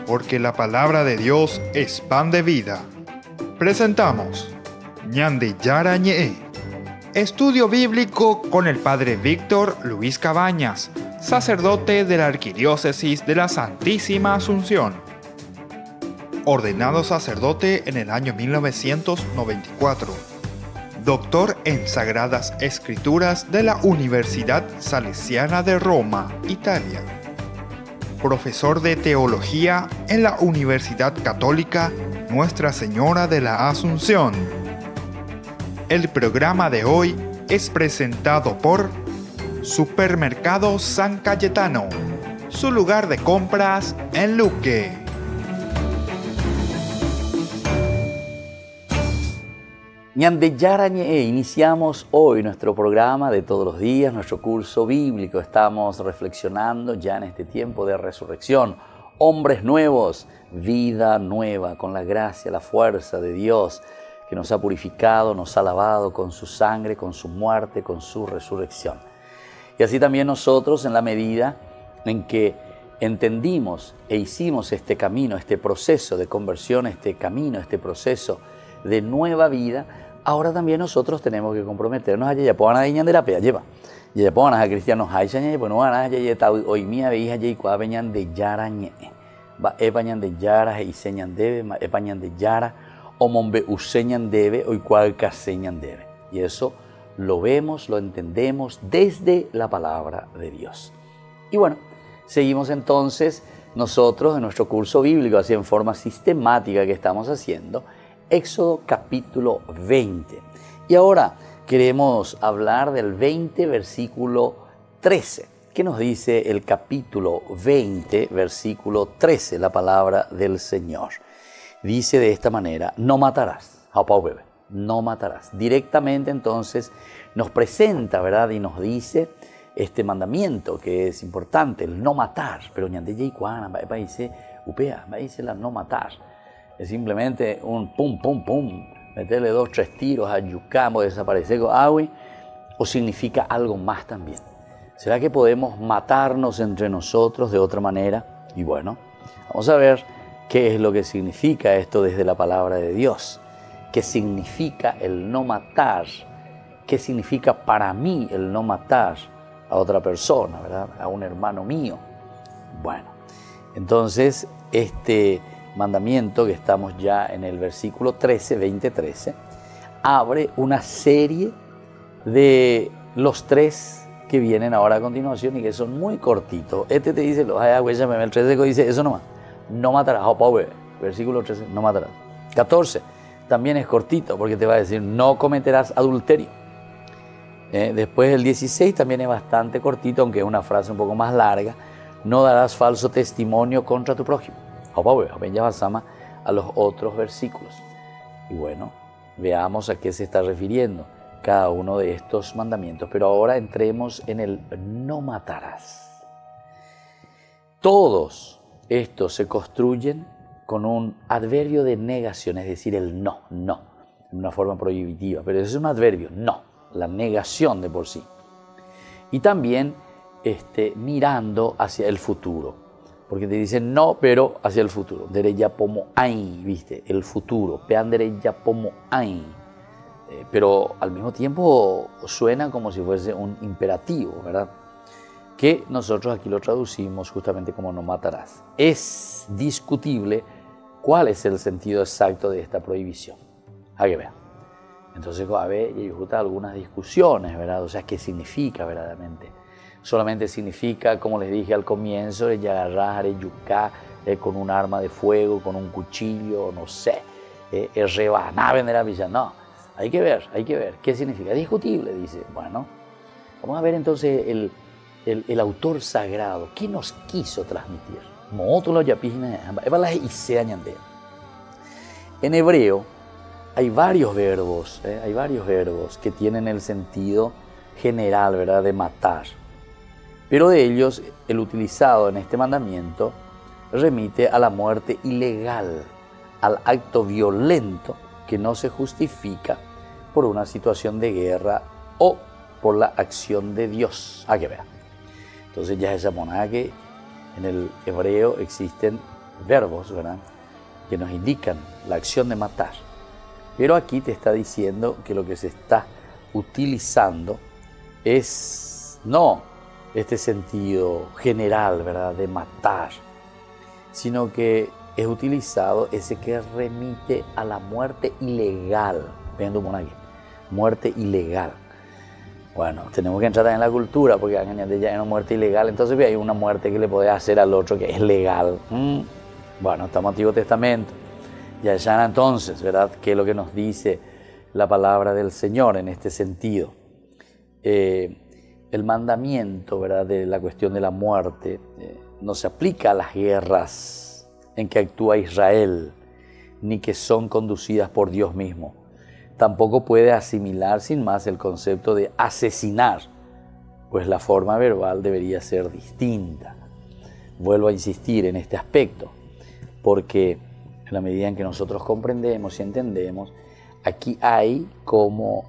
Porque la palabra de Dios es pan de vida. Presentamos Ñande Yara Ñe, estudio bíblico con el Padre Víctor Luis Cabañas, sacerdote de la Arquidiócesis de la Santísima Asunción. Ordenado sacerdote en el año 1994. Doctor en Sagradas Escrituras de la Universidad Salesiana de Roma, Italia. Profesor de Teología en la Universidad Católica Nuestra Señora de la Asunción. El programa de hoy es presentado por Supermercado San Cayetano, su lugar de compras en Luque. Ñande Yara Ñe, iniciamos hoy nuestro programa de todos los días, nuestro curso bíblico. Estamos reflexionando ya en este tiempo de resurrección. Hombres nuevos, vida nueva, con la gracia, la fuerza de Dios que nos ha purificado, nos ha lavado con su sangre, con su muerte, con su resurrección. Y así también nosotros, en la medida en que entendimos e hicimos este camino, este proceso de conversión, este camino, este proceso de nueva vida, ahora también nosotros tenemos que comprometernos a ya puedan a ñande la pea lleva ya puedan a cristianos hay ya pues no van a ya hoy mía veía ya cua veñan de yara ñe va epañan de yara y señan debe epañan de yara o mombe useñan debe hoy cual caseñan debe, y eso lo vemos, lo entendemos desde la palabra de Dios. Y bueno, seguimos entonces nosotros en nuestro curso bíblico, así en forma sistemática que estamos haciendo, Éxodo capítulo 20. Y ahora queremos hablar del 20, versículo 13. ¿Qué nos dice el capítulo 20, versículo 13, la palabra del Señor? Dice de esta manera: no matarás. No matarás. Directamente entonces nos presenta, ¿verdad? Y nos dice este mandamiento que es importante, el no matar. Pero ñande y cuana, dice upea, dice la no matar. Es simplemente un pum, pum, pum, meterle 2, 3 tiros a yucamo, desaparecer con agua, o significa algo más también. ¿Será que podemos matarnos entre nosotros de otra manera? Y bueno, vamos a ver qué es lo que significa esto desde la palabra de Dios. ¿Qué significa el no matar? ¿Qué significa para mí el no matar a otra persona, ¿verdad? A un hermano mío. Bueno, entonces este mandamiento que estamos ya en el versículo 13, 20-13, abre una serie de los 3 que vienen ahora a continuación y que son muy cortitos. Este te dice, el 13 dice eso nomás, no matarás, versículo 13, no matarás. 14, también es cortito porque te va a decir, no cometerás adulterio. Después el 16 también es bastante cortito, aunque es una frase un poco más larga, no darás falso testimonio contra tu prójimo. A los otros versículos. Y bueno, veamos a qué se está refiriendo cada uno de estos mandamientos. Pero ahora entremos en el no matarás. Todos estos se construyen con un adverbio de negación, es decir, el no, en una forma prohibitiva. Pero ese es un adverbio, no, la negación de por sí. Y también mirando hacia el futuro. Porque te dicen no, pero hacia el futuro. Derecha pomo ay, ¿viste? El futuro. Pean derecha pomo ay. Pero al mismo tiempo suena como si fuese un imperativo, ¿verdad? Que nosotros aquí lo traducimos justamente como no matarás. Es discutible cuál es el sentido exacto de esta prohibición. A que vean. Entonces, a ver, y algunas discusiones, ¿verdad? O sea, ¿qué significa verdaderamente? Solamente significa, como les dije al comienzo, de agarrar yucá con un arma de fuego, con un cuchillo, no sé, rebanar, vender a villa. No, hay que ver qué significa. Es discutible, dice. Bueno, vamos a ver entonces el autor sagrado, ¿qué nos quiso transmitir? En hebreo hay varios verbos que tienen el sentido general, ¿verdad?, de matar. Pero de ellos, el utilizado en este mandamiento remite a la muerte ilegal, al acto violento que no se justifica por una situación de guerra o por la acción de Dios. A que vean. Entonces ya esa monada que En el hebreo existen verbos, ¿verdad?, que nos indican la acción de matar. Pero aquí te está diciendo que lo que se está utilizando es no este sentido general, ¿verdad?, de matar, sino que es utilizado ese que remite a la muerte ilegal. Vean tu aquí, muerte ilegal. Bueno, tenemos que entrar también en la cultura, porque ya hay una muerte ilegal, entonces hay una muerte que le podés hacer al otro que es legal. Bueno, estamos en el Antiguo Testamento. Ya entonces, ¿verdad?, qué es lo que nos dice la palabra del Señor en este sentido. El mandamiento, ¿verdad?, de la cuestión de la muerte no se aplica a las guerras en que actúa Israel, ni que son conducidas por Dios mismo. Tampoco puede asimilar sin más el concepto de asesinar, pues la forma verbal debería ser distinta. Vuelvo a insistir en este aspecto, porque en la medida en que nosotros comprendemos y entendemos, aquí hay como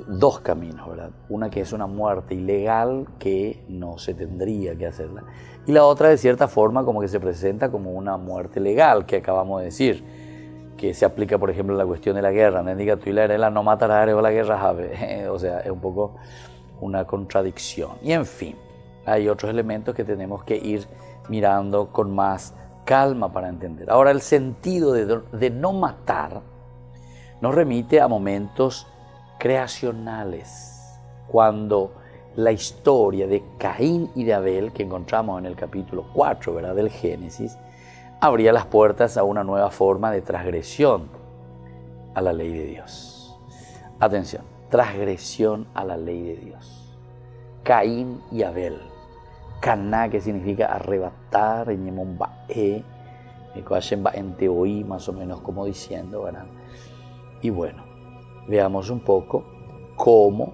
dos caminos, ¿verdad? Una que es una muerte ilegal que no se tendría que hacerla, y la otra de cierta forma como que se presenta como una muerte legal que acabamos de decir, que se aplica por ejemplo a la cuestión de la guerra. No diga tú y la no matarás o la guerra, o sea, es un poco una contradicción. Y en fin, hay otros elementos que tenemos que ir mirando con más calma para entender. Ahora, el sentido de no matar nos remite a momentos creacionales, cuando la historia de Caín y de Abel, que encontramos en el capítulo 4, ¿verdad?, del Génesis, abría las puertas a una nueva forma de transgresión a la ley de Dios. Atención, transgresión a la ley de Dios. Caín y Abel. Caná, que significa arrebatar, en Yemombae, en Teoí, más o menos como diciendo, ¿verdad? Y bueno, veamos un poco cómo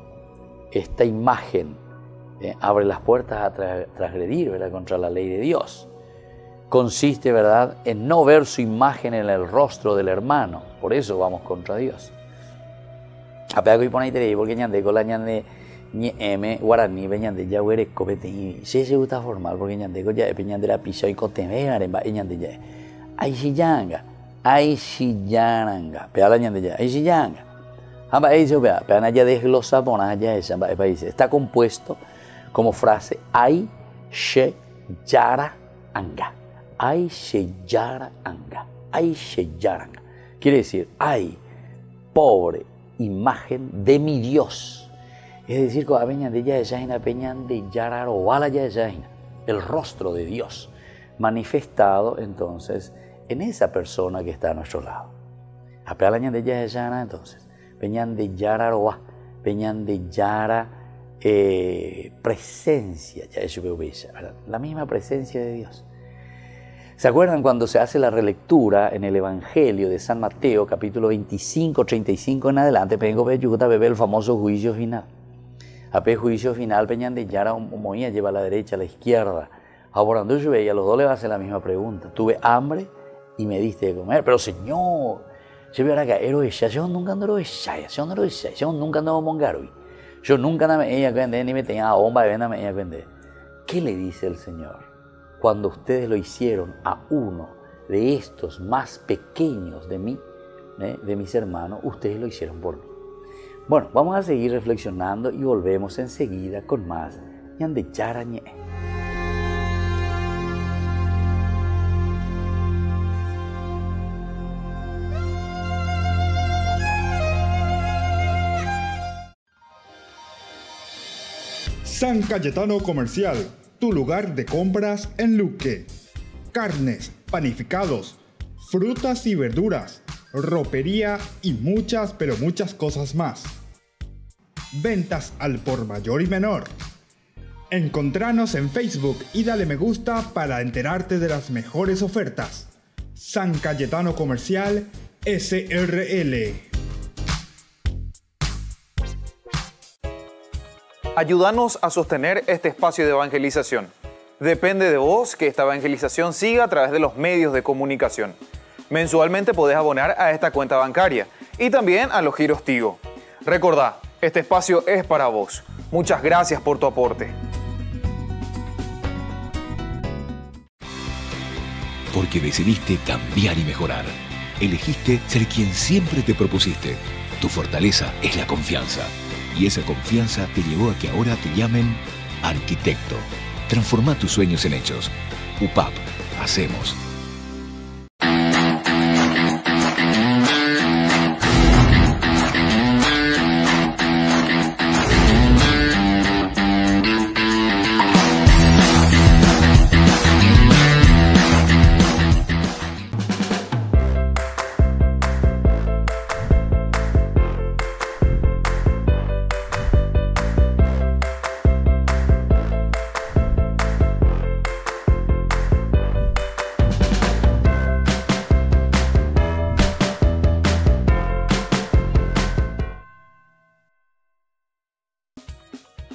esta imagen abre las puertas a transgredir, ¿verdad?, contra la ley de Dios. Consiste, ¿verdad?, en no ver su imagen en el rostro del hermano. Por eso vamos contra Dios. Apego y ponéis porque ñande con la ñande ni m guaraní ñande ya huere copete y se gusta formal porque ñande con ya ñande la pisa y coteme aremba ñande ya ay si yaranga pero la ñande ya ay si yanga amba eso vea pero ya desglosa bona ya esa país está compuesto como frase ay she yara anga. Ay sheyaranga, ay sheyaranga. Quiere decir, ay, pobre imagen de mi Dios. Es decir, el rostro de Dios manifestado entonces en esa persona que está a nuestro lado. Entonces, peñan de yararoa, peñan de yara presencia, ya eso veo bella, ¿verdad? La misma presencia de Dios. ¿Se acuerdan cuando se hace la relectura en el Evangelio de San Mateo, capítulo 25, 35 en adelante? Vengo a beber el famoso juicio final. A juicio final, peñan de Yara Moía lleva a la derecha, a la izquierda. Ahora, yo veía, a los dos le va a hacer la misma pregunta. Tuve hambre y me diste de comer. Pero Señor, yo voy a acá, yo nunca ando yo nunca ando mongarui. Yo nunca me iba a vender ni me tenía a bomba de venda me iba a vender. ¿Qué le dice el Señor? Cuando ustedes lo hicieron a uno de estos más pequeños de mí, de mis hermanos, ustedes lo hicieron por mí. Bueno, vamos a seguir reflexionando y volvemos enseguida con más Ñande Yarañe. San Cayetano Comercial, tu lugar de compras en Luque. Carnes, panificados, frutas y verduras, ropería y muchas, pero muchas cosas más. Ventas al por mayor y menor. Encontranos en Facebook y dale me gusta para enterarte de las mejores ofertas. San Cayetano Comercial, SRL. Ayúdanos a sostener este espacio de evangelización. Depende de vos que esta evangelización siga a través de los medios de comunicación. Mensualmente podés abonar a esta cuenta bancaria y también a los giros Tigo. Recordá, este espacio es para vos. Muchas gracias por tu aporte. porque decidiste cambiar y mejorar. Elegiste ser quien siempre te propusiste. Tu fortaleza es la confianza. Y esa confianza te llevó a que ahora te llamen arquitecto. Transforma tus sueños en hechos. UPAP. Hacemos.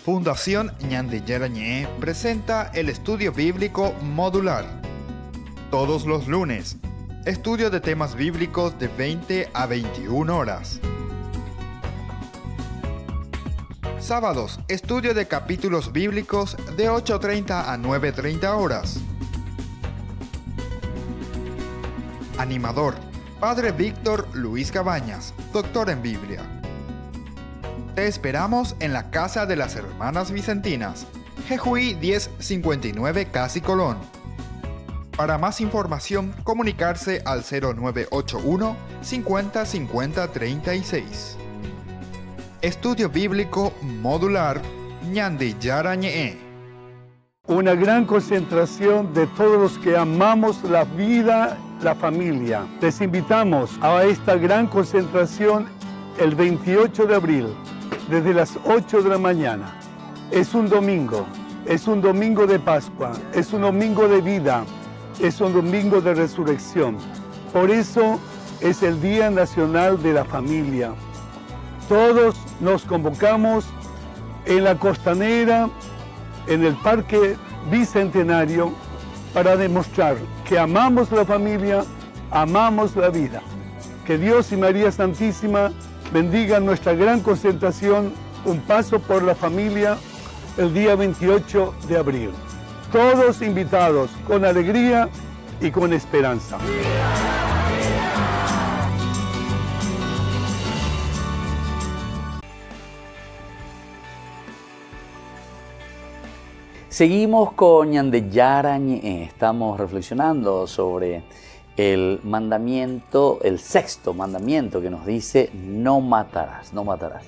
Fundación Ñande Yarañé presenta el estudio bíblico modular. Todos los lunes, estudio de temas bíblicos de 20 a 21 horas. Sábados, estudio de capítulos bíblicos de 8:30 a 9:30 horas. Animador, Padre Víctor Luis Cabañas, doctor en Biblia. Te esperamos en la Casa de las Hermanas Vicentinas, Jejuí 1059 Casi Colón. Para más información, comunicarse al 0981 50 50 36. Estudio Bíblico Modular Ñande Yarañé. Una gran concentración de todos los que amamos la vida, la familia. Les invitamos a esta gran concentración el 28 de abril. Desde las 8 de la mañana. Es un domingo de Pascua, es un domingo de vida, es un domingo de resurrección. Por eso es el Día Nacional de la Familia. Todos nos convocamos en la Costanera, en el Parque Bicentenario, para demostrar que amamos la familia, amamos la vida. Que Dios y María Santísima bendiga nuestra gran concentración, un paso por la familia, el día 28 de abril. Todos invitados con alegría y con esperanza. Seguimos con Ñande Yarañé. Estamos reflexionando sobre el mandamiento, el sexto mandamiento que nos dice no matarás, no matarás.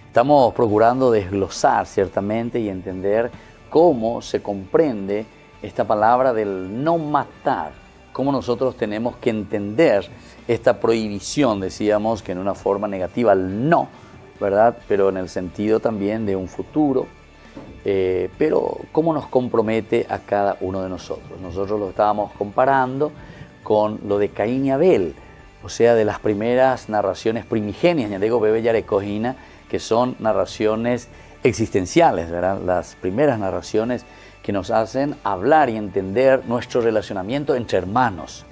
Estamos procurando desglosar ciertamente y entender cómo se comprende esta palabra del no matar, cómo nosotros tenemos que entender esta prohibición, decíamos que en una forma negativa el no, ¿verdad? Pero en el sentido también de un futuro, pero cómo nos compromete a cada uno de nosotros. Nosotros lo estábamos comparando con lo de Caín y Abel, o sea, de las primeras narraciones primigenias, Ñandego Bebe Yarecojina, que son narraciones existenciales, ¿verdad? Las primeras narraciones que nos hacen hablar y entender nuestro relacionamiento entre hermanos,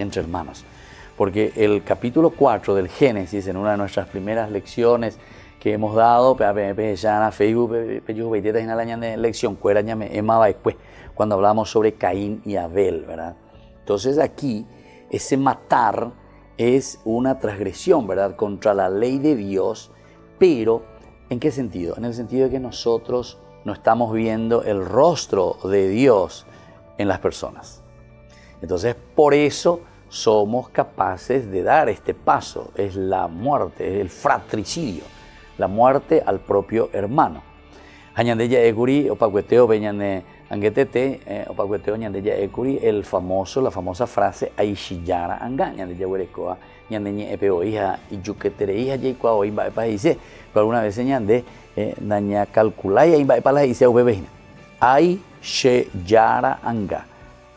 porque el capítulo 4 del Génesis, en una de nuestras primeras lecciones que hemos dado, lección cuando hablamos sobre Caín y Abel, ¿verdad? Entonces aquí, ese matar es una transgresión, ¿verdad?, contra la ley de Dios, pero ¿en qué sentido? En el sentido de que nosotros no estamos viendo el rostro de Dios en las personas. Entonces, por eso somos capaces de dar este paso, es la muerte, es el fratricidio, la muerte al propio hermano. Añandeya Ekuri, opacueteo beñane angetete, opacueteo ñandeya Ekuri, la famosa frase Aishiyara anga, ñandeya huerecoa, ñandeñe epeo hija, y yuquetere hija, yeikua o imba epa dice, pero alguna vez ñande, daña calculaya imba epa la dice ubebejina. Aishiyara anga,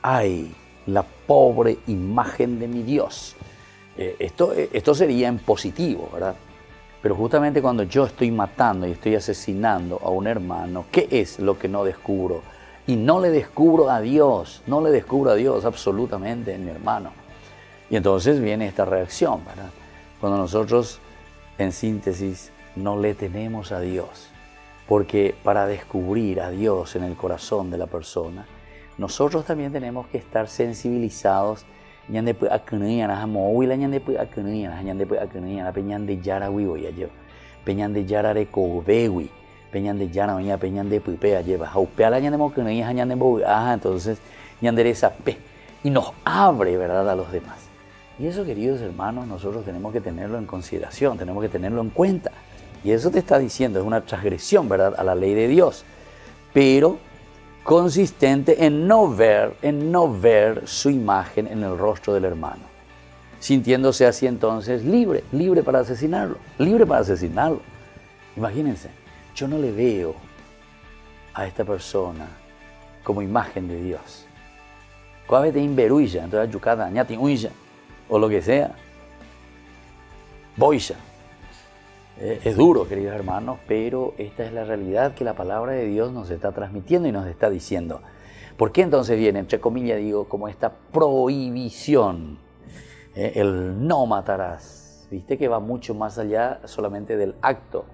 ay, la pobre imagen de mi Dios. Esto sería en positivo, ¿verdad? Pero justamente cuando yo estoy matando y estoy asesinando a un hermano, ¿qué es lo que no descubro? Y no le descubro a Dios, absolutamente en mi hermano. Y entonces viene esta reacción, ¿verdad? Cuando nosotros, en síntesis, no le tenemos a Dios. Porque para descubrir a Dios en el corazón de la persona, nosotros también tenemos que estar sensibilizados ñande pu akene na mo la ñande pu akene na ñande pu akene na peñande yara wi voy a llevar peñande yara re kobewi peñande yara oña peñande pu pe a llevar haupea la ñande mo akene na ñande bo entonces ñande esa pe y nos abre, ¿verdad?, a los demás. Y eso, queridos hermanos, nosotros tenemos que tenerlo en consideración, tenemos que tenerlo en cuenta. Y eso te está diciendo, es una transgresión, ¿verdad?, a la ley de Dios, pero consistente en no ver su imagen en el rostro del hermano, sintiéndose así entonces libre para asesinarlo, Imagínense, yo no le veo a esta persona como imagen de Dios. Cuando te inveruilla, entonces yucada, ñati uilla, o lo que sea, boilla. Es duro, queridos hermanos, pero esta es la realidad que la palabra de Dios nos está transmitiendo y nos está diciendo. ¿Por qué entonces viene, entre comillas digo, como esta prohibición? El no matarás. Viste que va mucho más allá solamente del acto,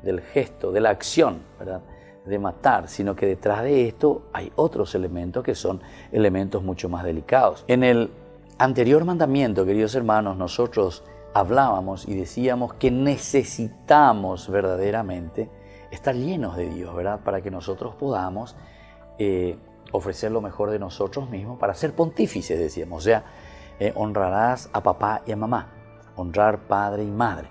del gesto, de la acción, ¿verdad?, de matar, sino que detrás de esto hay otros elementos que son elementos mucho más delicados. En el anterior mandamiento, queridos hermanos, nosotros hablábamos y decíamos que necesitamos verdaderamente estar llenos de Dios, ¿verdad?, para que nosotros podamos ofrecer lo mejor de nosotros mismos para ser pontífices, decíamos. O sea, honrarás a papá y a mamá, honrar padre y madre.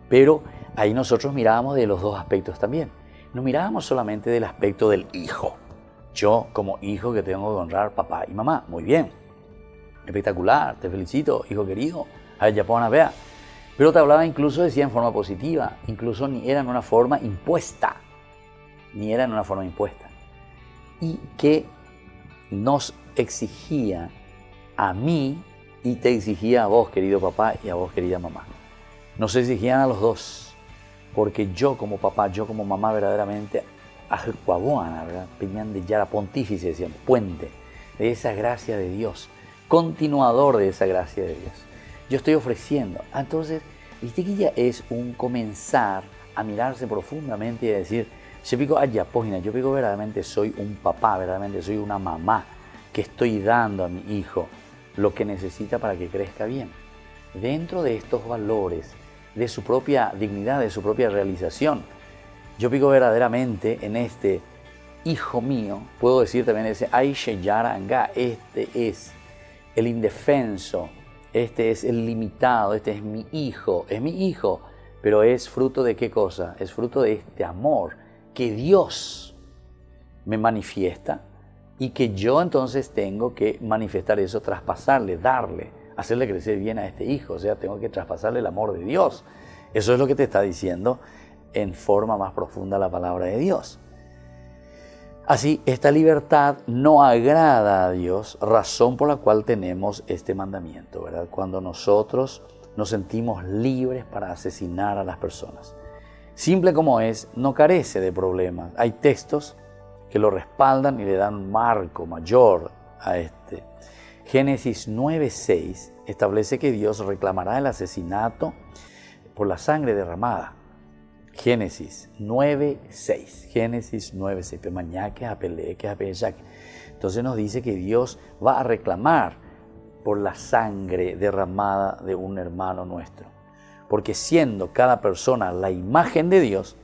Pero ahí nosotros mirábamos de los dos aspectos también. No mirábamos solamente del aspecto del hijo. Yo como hijo que tengo que honrar papá y mamá. Muy bien, espectacular, te felicito, hijo querido. A ver, ya puedan ver. Pero te hablaba incluso, decía, en forma positiva, incluso ni era en una forma impuesta, y que nos exigía a mí y te exigía a vos, querido papá, y a vos, querida mamá. Nos exigían a los dos, porque yo como papá, yo como mamá verdaderamente, ajuabuana, ¿verdad?, peñan de yara, pontífice, decían, puente de esa gracia de Dios, continuador de esa gracia de Dios. Yo estoy ofreciendo. Entonces, viste que ya es un comenzar a mirarse profundamente y a decir, yo pico allá, pógina, yo pico verdaderamente soy un papá, verdaderamente soy una mamá que estoy dando a mi hijo lo que necesita para que crezca bien. Dentro de estos valores, de su propia dignidad, de su propia realización, yo pico verdaderamente en este hijo mío, puedo decir también ese Aishe Yara Anga, este es el indefenso, este es el limitado, este es mi hijo, pero es fruto de qué cosa? Es fruto de este amor que Dios me manifiesta y que yo entonces tengo que manifestar eso, traspasarle, darle, hacerle crecer bien a este hijo, o sea, tengo que traspasarle el amor de Dios. Eso es lo que te está diciendo en forma más profunda la palabra de Dios. Así, esta libertad no agrada a Dios, razón por la cual tenemos este mandamiento, ¿verdad? Cuando nosotros nos sentimos libres para asesinar a las personas. Simple como es, no carece de problemas. Hay textos que lo respaldan y le dan un marco mayor a este. Génesis 9:6 establece que Dios reclamará el asesinato por la sangre derramada. Génesis 9:6. Génesis 9:6. Entonces nos dice que Dios va a reclamar por la sangre derramada de un hermano nuestro. Porque siendo cada persona la imagen de Dios,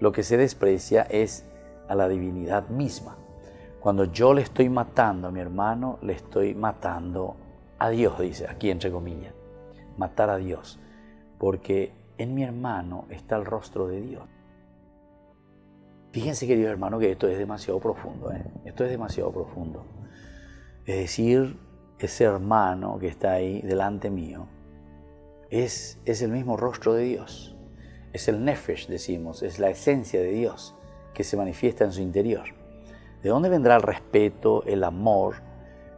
lo que se desprecia es a la divinidad misma. Cuando yo le estoy matando a mi hermano, le estoy matando a Dios, dice aquí entre comillas. Matar a Dios. Porque en mi hermano está el rostro de Dios. Fíjense, queridos hermanos, que esto es demasiado profundo. Esto es demasiado profundo. Es decir, ese hermano que está ahí delante mío es el mismo rostro de Dios. Es el nefesh, decimos, es la esencia de Dios que se manifiesta en su interior. ¿De dónde vendrá el respeto, el amor?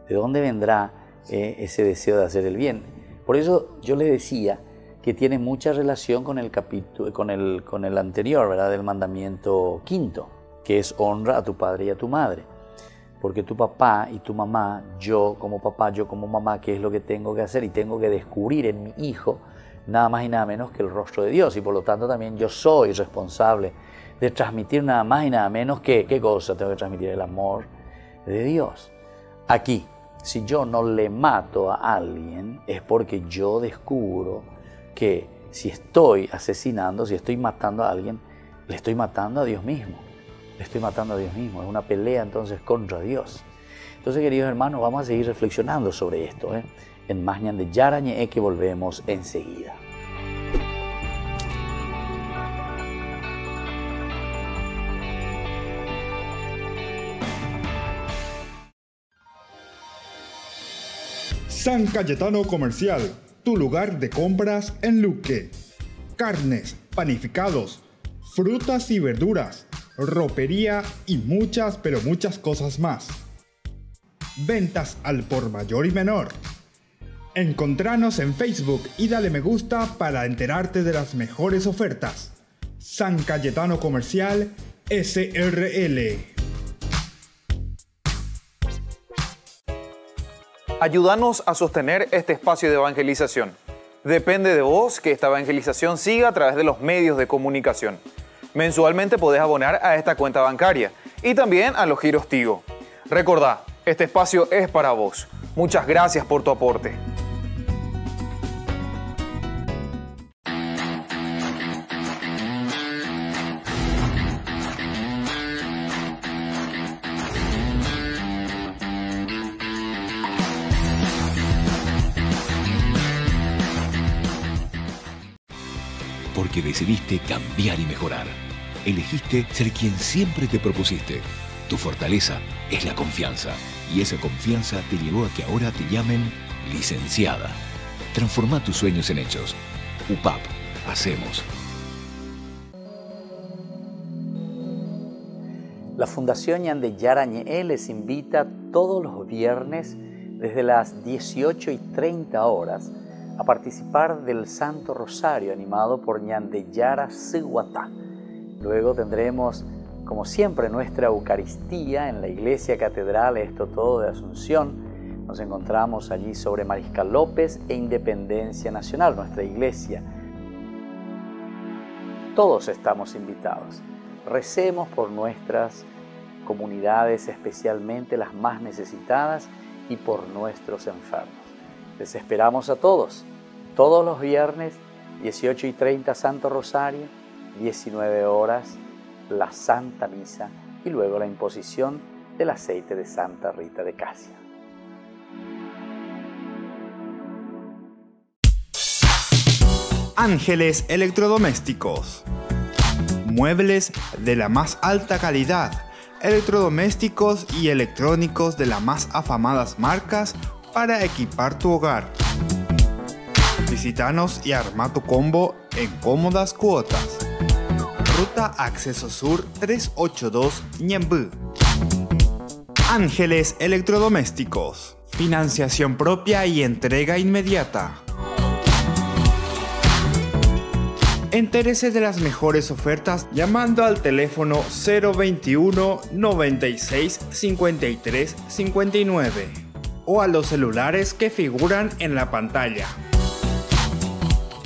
¿De dónde vendrá ese deseo de hacer el bien? Por eso yo le decía que tiene mucha relación con el capítulo, con el anterior, ¿verdad?, del mandamiento quinto, que es honra a tu padre y a tu madre. Porque tu papá y tu mamá, yo como papá, yo como mamá, ¿qué es lo que tengo que hacer? Y tengo que descubrir en mi hijo nada más y nada menos que el rostro de Dios. Y por lo tanto también yo soy responsable de transmitir nada más y nada menos que, ¿qué cosa? Tengo que transmitir el amor de Dios. Aquí, Si yo no le mato a alguien, es porque yo descubro que si estoy asesinando, si estoy matando a alguien, le estoy matando a Dios mismo. Le estoy matando a Dios mismo. Es una pelea entonces contra Dios. Entonces, queridos hermanos, vamos a seguir reflexionando sobre esto, en Más Ñande Yarañe, que volvemos enseguida. San Cayetano Comercial, tu lugar de compras en Luque. Carnes, panificados, frutas y verduras, ropería y muchas, pero muchas cosas más. Ventas al por mayor y menor. Encontranos en Facebook y dale me gusta para enterarte de las mejores ofertas. San Cayetano Comercial SRL. Ayúdanos a sostener este espacio de evangelización. Depende de vos que esta evangelización siga a través de los medios de comunicación. Mensualmente podés abonar a esta cuenta bancaria y también a los giros Tigo. Recordá, este espacio es para vos. Muchas gracias por tu aporte. Porque decidiste cambiar y mejorar. Elegiste ser quien siempre te propusiste. Tu fortaleza es la confianza. Y esa confianza te llevó a que ahora te llamen licenciada. Transforma tus sueños en hechos. UPAP. Hacemos. La Fundación Ñande Yarañe les invita todos los viernes desde las 18:30 horas a participar del Santo Rosario animado por Ñande Yara Siguatá. Luego tendremos, como siempre, nuestra Eucaristía en la Iglesia Catedral, esto todo de Asunción. Nos encontramos allí sobre Mariscal López e Independencia Nacional, nuestra iglesia. Todos estamos invitados. Recemos por nuestras comunidades, especialmente las más necesitadas, y por nuestros enfermos. Les esperamos a todos los viernes, 18:30 Santo Rosario, 19 horas la Santa Misa y luego la imposición del aceite de Santa Rita de Casia. Ángeles Electrodomésticos. Muebles de la más alta calidad, electrodomésticos y electrónicos de las más afamadas marcas para equipar tu hogar. Visítanos y arma tu combo en cómodas cuotas. Ruta Acceso Sur 382 Ñemby. Ángeles Electrodomésticos. Financiación propia y entrega inmediata. Entérese de las mejores ofertas llamando al teléfono 021 96 53 59 o a los celulares que figuran en la pantalla.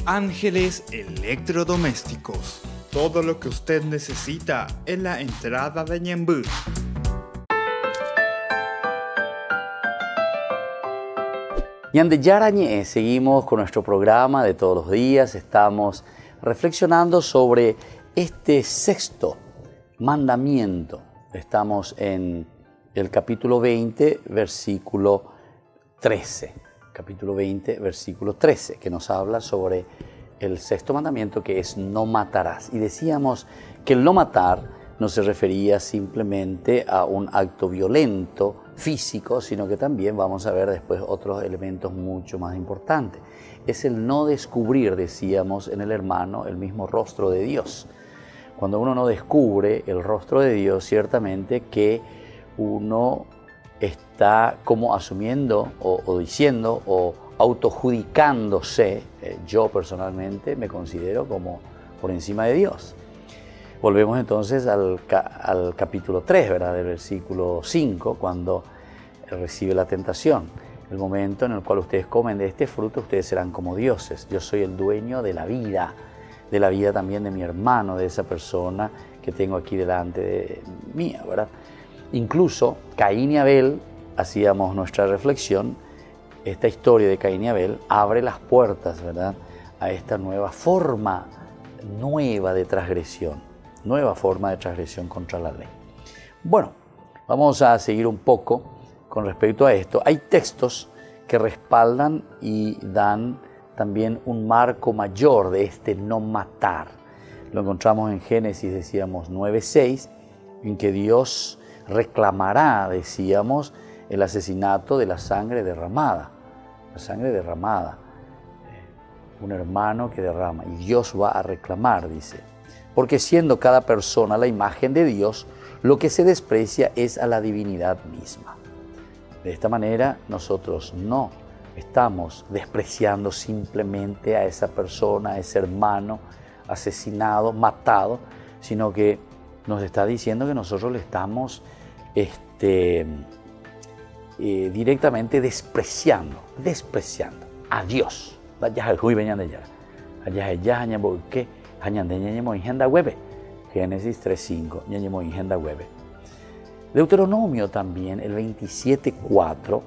Ángeles Electrodomésticos. Todo lo que usted necesita en la entrada de Ñemby. Ñande Yarañe, seguimos con nuestro programa de todos los días. Estamos reflexionando sobre este sexto mandamiento. Estamos en el capítulo 20, versículo 13. Capítulo 20, versículo 13, que nos habla sobre el sexto mandamiento, que es no matarás. Y decíamos que el no matar no se refería simplemente a un acto violento, físico, sino que también vamos a ver después otros elementos mucho más importantes. Es el no descubrir, decíamos en el hermano, el mismo rostro de Dios. Cuando uno no descubre el rostro de Dios, ciertamente que uno está como asumiendo o diciendo o autojudicándose. Yo personalmente me considero como por encima de Dios. Volvemos entonces al capítulo 3, ¿verdad? Del versículo 5, cuando recibe la tentación. El momento en el cual ustedes comen de este fruto, ustedes serán como dioses. Yo soy el dueño de la vida también de mi hermano, de esa persona que tengo aquí delante de mía, ¿verdad? Incluso Caín y Abel hacíamos nuestra reflexión, esta historia de Caín y Abel abre las puertas, ¿verdad?, a esta nueva forma de transgresión, nueva forma de transgresión contra la ley. Bueno, vamos a seguir un poco con respecto a esto. Hay textos que respaldan y dan también un marco mayor de este no matar. Lo encontramos en Génesis, decíamos, 9:6, en que Dios reclamará, decíamos, el asesinato de la sangre derramada. La sangre derramada. Un hermano que derrama. Y Dios va a reclamar, dice. Porque siendo cada persona la imagen de Dios, lo que se desprecia es a la divinidad misma. De esta manera, nosotros no estamos despreciando simplemente a esa persona, a ese hermano asesinado, matado, sino que nos está diciendo que nosotros le estamos directamente despreciando a Dios. Génesis 3:5. Deuteronomio también, el 27:4,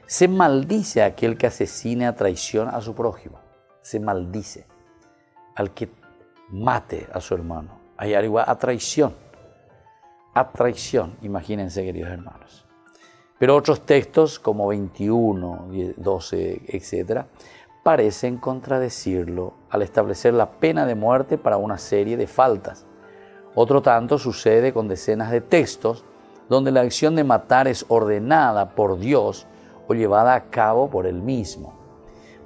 se maldice a aquel que asesine a traición a su prójimo. Se maldice al que mate a su hermano. Hay algo a traición. A traición, imagínense, queridos hermanos. Pero otros textos, como 21, 12, etc., parecen contradecirlo al establecer la pena de muerte para una serie de faltas. Otro tanto sucede con decenas de textos donde la acción de matar es ordenada por Dios o llevada a cabo por Él mismo.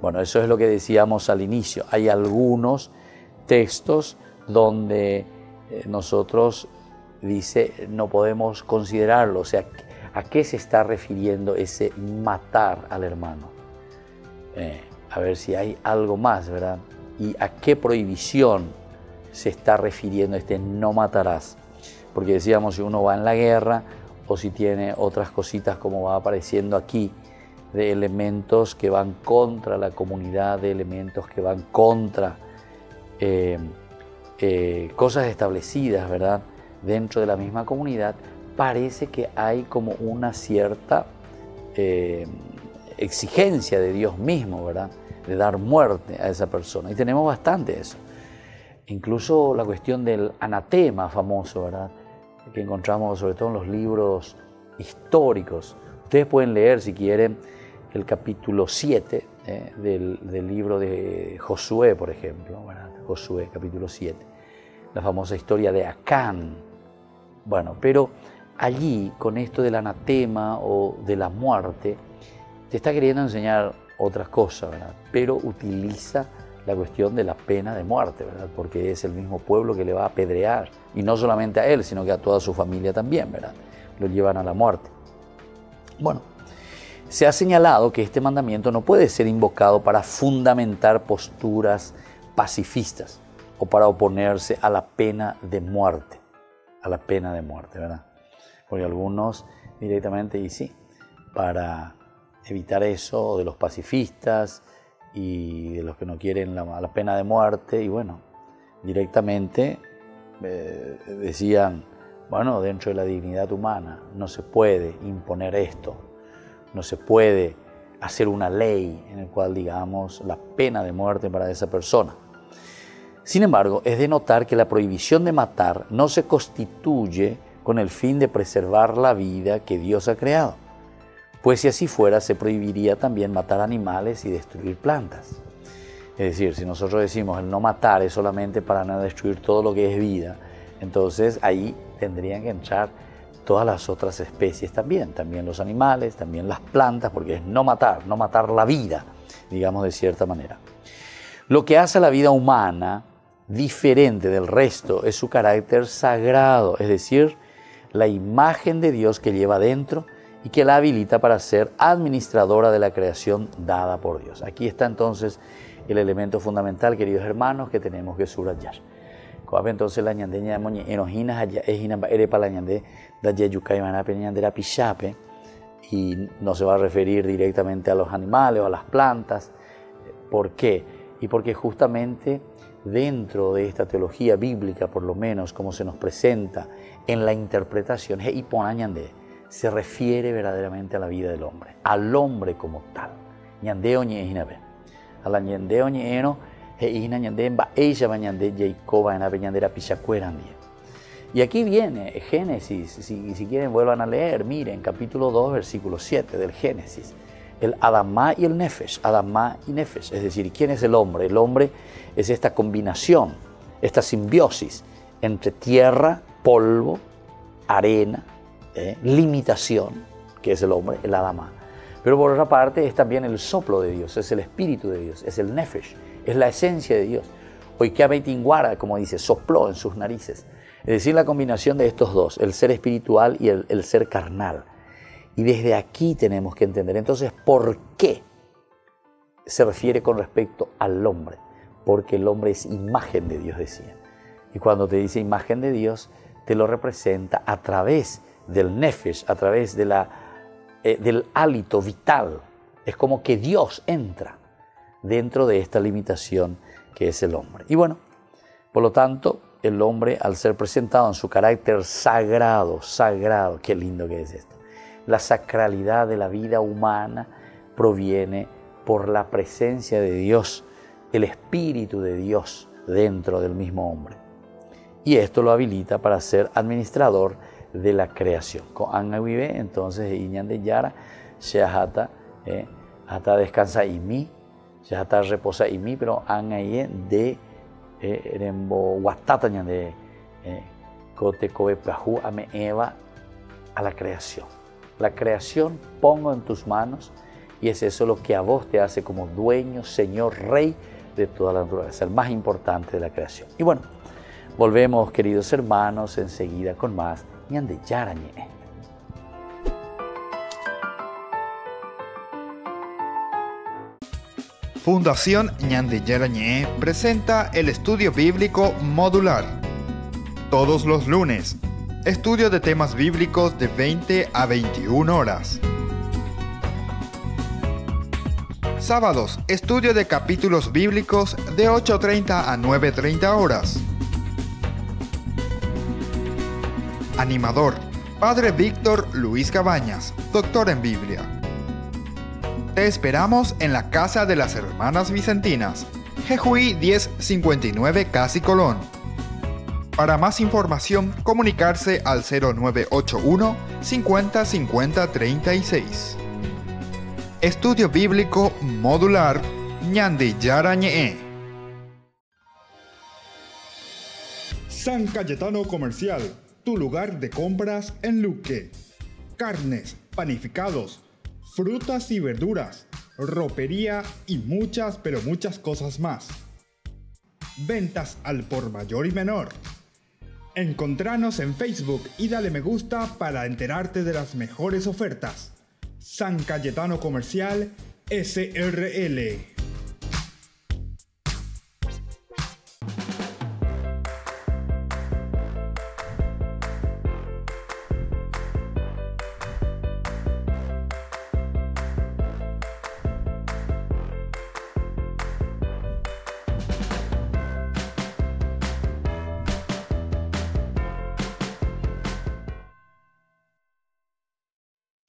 Bueno, eso es lo que decíamos al inicio. Hay algunos textos donde nosotros, dice, no podemos considerarlo. O sea, ¿a qué se está refiriendo ese matar al hermano? A ver si hay algo más, ¿verdad? ¿Y a qué prohibición se está refiriendo este no matarás? Porque decíamos, si uno va en la guerra o si tiene otras cositas como va apareciendo aquí, de elementos que van contra la comunidad, de elementos que van contra cosas establecidas, ¿verdad?, dentro de la misma comunidad, parece que hay como una cierta exigencia de Dios mismo, ¿verdad?, de dar muerte a esa persona. Y tenemos bastante eso. Incluso la cuestión del anatema famoso, ¿verdad?, que encontramos sobre todo en los libros históricos. Ustedes pueden leer, si quieren, el capítulo 7 del libro de Josué, por ejemplo, ¿verdad? Josué, capítulo 7, la famosa historia de Acán. Bueno, pero allí, con esto del anatema o de la muerte, te está queriendo enseñar otras cosas, ¿verdad?, pero utiliza la cuestión de la pena de muerte, ¿verdad?, porque es el mismo pueblo que le va a apedrear, y no solamente a él, sino que a toda su familia también, ¿verdad?, lo llevan a la muerte. Bueno, se ha señalado que este mandamiento no puede ser invocado para fundamentar posturas pacifistas o para oponerse a la pena de muerte, ¿verdad? Porque algunos directamente, y sí, para evitar eso de los pacifistas y de los que no quieren la pena de muerte, y bueno, directamente decían, bueno, dentro de la dignidad humana no se puede imponer esto, no se puede hacer una ley en la cual digamos la pena de muerte para esa persona. Sin embargo, es de notar que la prohibición de matar no se constituye con el fin de preservar la vida que Dios ha creado, pues si así fuera se prohibiría también matar animales y destruir plantas. Es decir, si nosotros decimos el no matar es solamente para no destruir todo lo que es vida, entonces ahí tendrían que entrar todas las otras especies también los animales, también las plantas, porque es no matar la vida, digamos de cierta manera. Lo que hace a la vida humana diferente del resto es su carácter sagrado, es decir, la imagen de Dios que lleva dentro y que la habilita para ser administradora de la creación dada por Dios. Aquí está entonces el elemento fundamental, queridos hermanos, que tenemos que subrayar. Entonces la ñandeña enojinas es para la ñande da yeyucay la pichape, y no se va a referir directamente a los animales o a las plantas. ¿Por qué? Y porque justamente dentro de esta teología bíblica, por lo menos como se nos presenta en la interpretación, se refiere verdaderamente a la vida del hombre, al hombre como tal. Ñandeo ñe hinabe. A la ñandeo ñe eno, he hina ñande en ba ella va ñande Jacoba en abeñandera pichacuerandie. Y aquí viene Génesis, si quieren vuelvan a leer, miren, capítulo 2, versículo 7 del Génesis. El Adamá y el Nefesh, Adamá y Nefesh, es decir, ¿quién es el hombre? El hombre es esta combinación, esta simbiosis entre tierra, polvo, arena, limitación, que es el hombre, el Adamá. Pero por otra parte es también el soplo de Dios, es el espíritu de Dios, es el Nefesh, es la esencia de Dios. Oikabeitinguara, como dice, sopló en sus narices. Es decir, la combinación de estos dos, el ser espiritual y el ser carnal. Y desde aquí tenemos que entender, entonces, ¿por qué se refiere con respecto al hombre? Porque el hombre es imagen de Dios, decía. Y cuando te dice imagen de Dios, te lo representa a través del nefesh, a través de del hálito vital. Es como que Dios entra dentro de esta limitación que es el hombre. Y bueno, por lo tanto, el hombre, al ser presentado en su carácter sagrado, qué lindo que es esto. La sacralidad de la vida humana proviene por la presencia de Dios, el Espíritu de Dios dentro del mismo hombre. Y esto lo habilita para ser administrador de la creación. Con Anga vive, entonces, Iñan de Yara, Shehata, hasta descansa y mí, Shehata reposa y mí, pero Anga de Rembo Guatatañan de Cote Kobe Prahu Ame Eva a la creación. La creación pongo en tus manos y es eso lo que a vos te hace como dueño, Señor, Rey de toda la naturaleza, el más importante de la creación. Y bueno, volvemos, queridos hermanos, enseguida con más Ñande Yarañe. Fundación Ñande Yarañe presenta el estudio bíblico modular. Todos los lunes, estudio de temas bíblicos de 20 a 21 horas. Sábados, estudio de capítulos bíblicos de 8:30 a 9:30 horas. Animador, Padre Víctor Luis Cabañas, doctor en Biblia. Te esperamos en la Casa de las Hermanas Vicentinas, Jejuí 1059 Casi Colón. Para más información, comunicarse al 0981 50 50 36. Estudio Bíblico Modular Ñande Yarañe. San Cayetano Comercial, tu lugar de compras en Luque. Carnes, panificados, frutas y verduras, ropería y muchas, pero muchas cosas más. Ventas al por mayor y menor. Encontranos en Facebook y dale me gusta para enterarte de las mejores ofertas. San Cayetano Comercial SRL.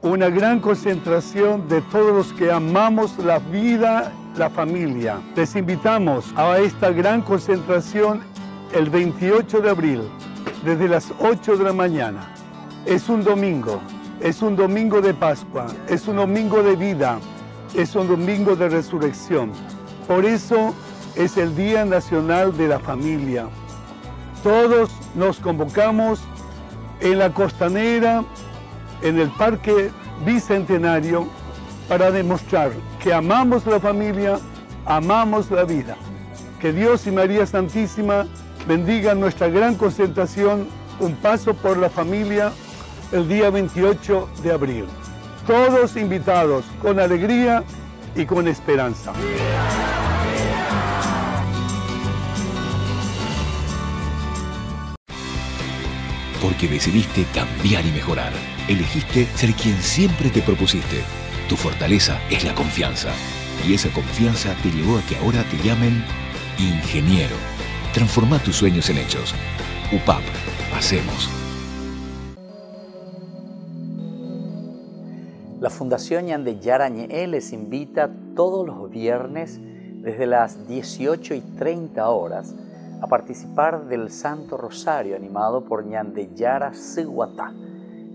Una gran concentración de todos los que amamos la vida, la familia. Les invitamos a esta gran concentración el 28 de abril, desde las 8 de la mañana. Es un domingo de Pascua, es un domingo de vida, es un domingo de resurrección. Por eso es el Día Nacional de la Familia. Todos nos convocamos en la Costanera, en el Parque Bicentenario, para demostrar que amamos la familia, amamos la vida. Que Dios y María Santísima bendigan nuestra gran concentración, un paso por la familia, el día 28 de abril. Todos invitados con alegría y con esperanza. Porque decidiste cambiar y mejorar. Elegiste ser quien siempre te propusiste. Tu fortaleza es la confianza. Y esa confianza te llevó a que ahora te llamen ingeniero. Transforma tus sueños en hechos. UPAP. Hacemos. La Fundación Ñande Yarañe les invita todos los viernes desde las 18:30 horas a participar del Santo Rosario animado por Ñande Yara Siguatá.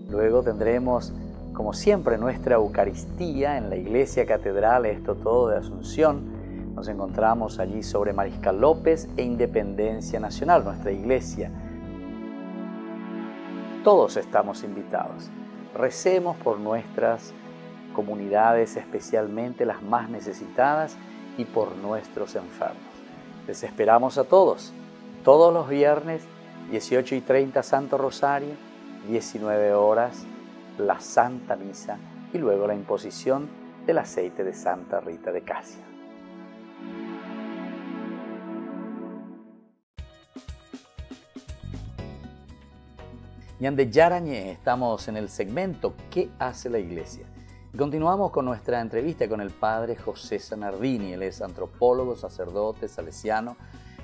Luego tendremos, como siempre, nuestra Eucaristía en la Iglesia Catedral Esto Todo de Asunción. Nos encontramos allí sobre Mariscal López e Independencia Nacional, nuestra iglesia. Todos estamos invitados. Recemos por nuestras comunidades, especialmente las más necesitadas, y por nuestros enfermos. Les esperamos a todos los viernes, 18:30 Santo Rosario, 19 horas la Santa Misa y luego la imposición del aceite de Santa Rita de Casia. Ñande Yarañe, estamos en el segmento ¿Qué hace la Iglesia? Y continuamos con nuestra entrevista con el padre José Zanardini. Él es antropólogo, sacerdote, salesiano.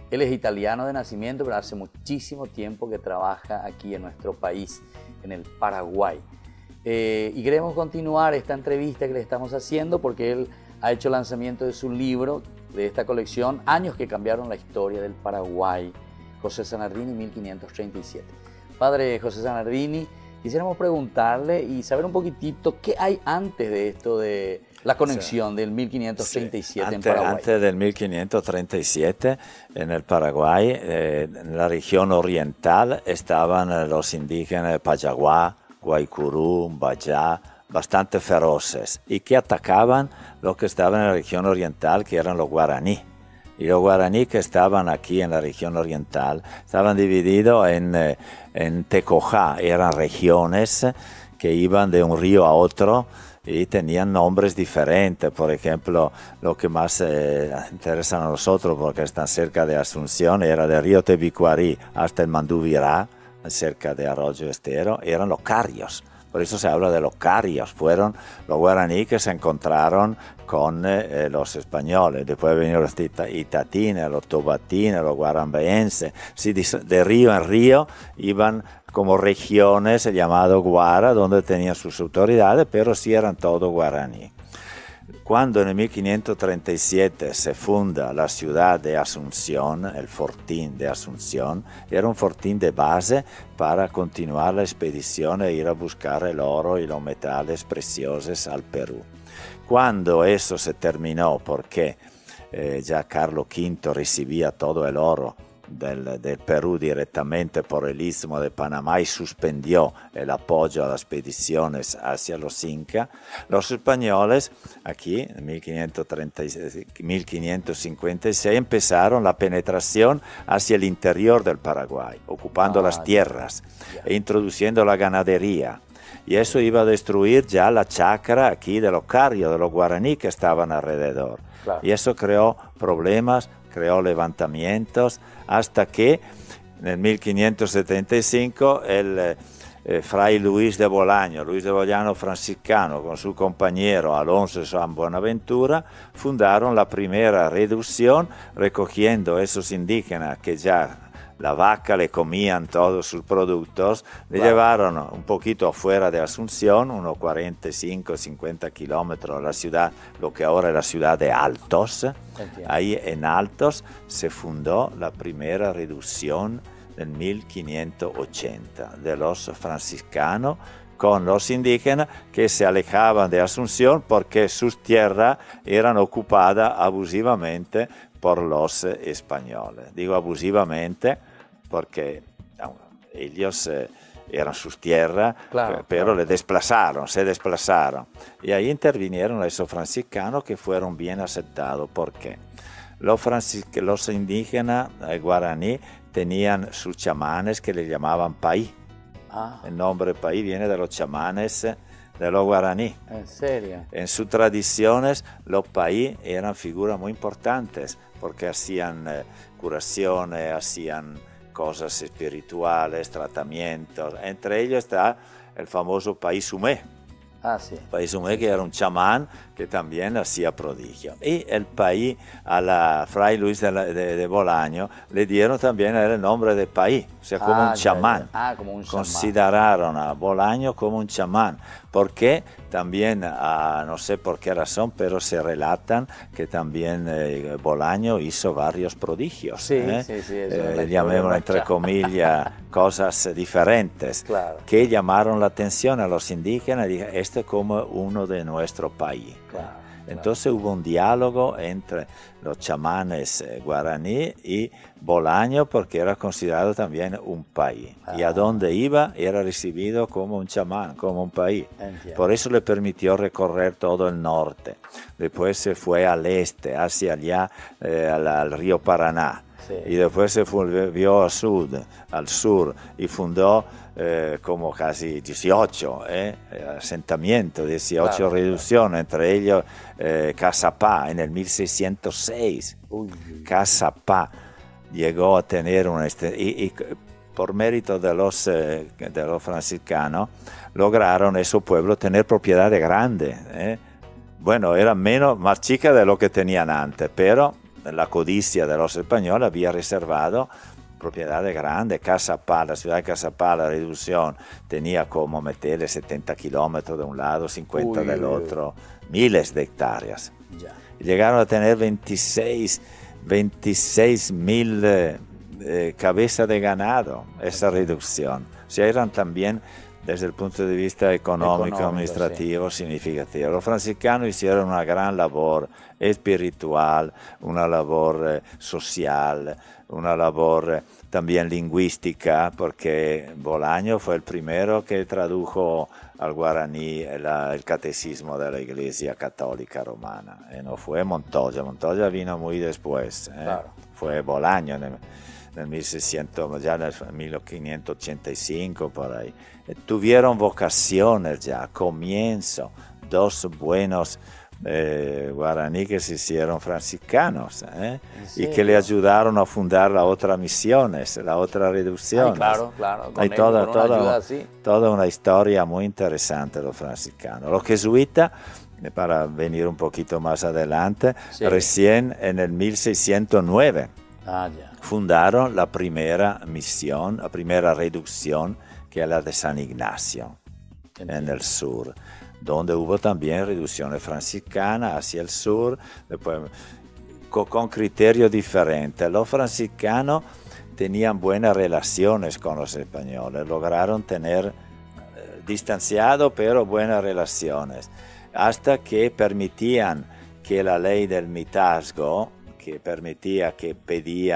Él es italiano de nacimiento, pero hace muchísimo tiempo que trabaja aquí en nuestro país, en el Paraguay. Y queremos continuar esta entrevista que le estamos haciendo porque él ha hecho el lanzamiento de su libro, de esta colección, Años que cambiaron la historia del Paraguay, José Zanardini, 1537. Padre José Zanardini, quisiéramos preguntarle y saber un poquitito qué hay antes de esto de la conexión del 1537 en Paraguay. Antes del 1537 en el Paraguay, en la región oriental, estaban los indígenas Payaguá, Guaycurú, Bayá, bastante feroces y que atacaban lo que estaba en la región oriental, que eran los guaraní. Y los guaraní que estaban aquí en la región oriental estaban divididos en tecojá, eran regiones que iban de un río a otro y tenían nombres diferentes. Por ejemplo, lo que más interesa a nosotros, porque están cerca de Asunción, era del río Tebicuarí hasta el Manduvirá, cerca de Arroyo Estero, eran los carios. Por eso se habla de los carios, fueron los guaraní que se encontraron con los españoles. Después vinieron los itatines, los tobatines, los guarambeenses. Sí, de río en río iban como regiones llamadas guara, donde tenían sus autoridades, pero sí eran todos guaraní. Cuando en el 1537 se funda la ciudad de Asunción, el fortín de Asunción, era un fortín de base para continuar la expedición e ir a buscar el oro y los metales preciosos al Perú. Cuando eso se terminó, porque ya Carlos V recibía todo el oro del Perú directamente por el Istmo de Panamá y suspendió el apoyo a las expediciones hacia los incas, los españoles aquí en 1556 empezaron la penetración hacia el interior del Paraguay, ocupando las tierras e introduciendo la ganadería. Y eso iba a destruir ya la chacra aquí de los carios, de los guaraní que estaban alrededor. Claro. Y eso creó problemas, creó levantamientos, hasta que en 1575 el fray Luis de Bolaño franciscano, con su compañero Alonso San Buenaventura, fundaron la primera reducción, recogiendo esos indígenas que ya la vaca le comían todos sus productos, le llevaron un poquito afuera de Asunción, unos 45-50 kilómetros a la ciudad, lo que ahora es la ciudad de Altos. Ahí en Altos se fundó la primera reducción en 1580 de los franciscanos con los indígenas que se alejaban de Asunción porque sus tierras eran ocupadas abusivamente por los españoles. Digo abusivamente porque ellos eran sus tierras, pero se desplazaron. Y ahí intervinieron esos franciscanos que fueron bien aceptados. ¿Por qué? Los indígenas guaraní tenían sus chamanes que le llamaban paí. El nombre paí viene de los chamanes de los guaraní. ¿En serio? En sus tradiciones, los paí eran figuras muy importantes porque hacían curaciones, hacían cosas espirituales, tratamientos. Entre ellos está el famoso paí Sumé, Ah, sí. Paisumé, que era un chamán que también hacía prodigio. Y el país a la Fray Luis de Bolaño le dieron también el nombre de país, o sea, como un chamán. Como un chamán. Consideraron a Bolaño como un chamán, porque también, no sé por qué razón, pero se relatan que también Bolaño hizo varios prodigios. Sí, llamémoslo entre comillas, cosas diferentes, claro, que llamaron la atención a los indígenas y dijeron, este es como uno de nuestro país. Claro. Entonces hubo un diálogo entre los chamanes guaraní y Bolaño, porque era considerado también un país. Y a donde iba era recibido como un chamán, como un país. Entiendo. Por eso le permitió recorrer todo el norte. Después se fue al este, hacia allá, al río Paraná. Sí. Y después se volvió al sur, y fundó como casi 18 asentamientos, 18 claro, reducciones, entre ellos Caçapá en el 1606. Caçapá llegó a tener y por mérito de los franciscanos lograron esos pueblos tener propiedades grandes. Bueno, eran más chicas de lo que tenían antes, pero la codicia de los españoles había reservado propiedades grandes. Caçapá, la ciudad de Caçapá, la reducción tenía como meterle 70 kilómetros de un lado, 50 del otro, miles de hectáreas. Ya. Llegaron a tener 26.000 cabezas de ganado, esa reducción. O sea, eran también, desde el punto de vista económico, administrativo, sí, significativo. Los franciscanos hicieron una gran labor espiritual, una labor social, una labor también lingüística, porque Bolaño fue el primero que tradujo al guaraní el catecismo de la Iglesia Católica Romana. No fue Montoya. Montoya vino muy después. Claro. Fue Bolaño en el 1600, ya en el 1585 por ahí. Tuvieron vocaciones ya, comienzo, dos buenos guaraní que se hicieron franciscanos, y que le ayudaron a fundar las otras misiones, las otras reducciones. Claro. Hay toda una historia muy interesante de los franciscanos. Los jesuitas, para venir un poquito más adelante, sí, recién en el 1609 fundaron la primera misión, la primera reducción, que es la de San Ignacio, en el sur, donde hubo también reducciones franciscanas hacia el sur, después, con criterios diferentes. Los franciscanos tenían buenas relaciones con los españoles, lograron tener distanciado pero buenas relaciones, hasta que permitían que la ley del mitazgo, que permitía que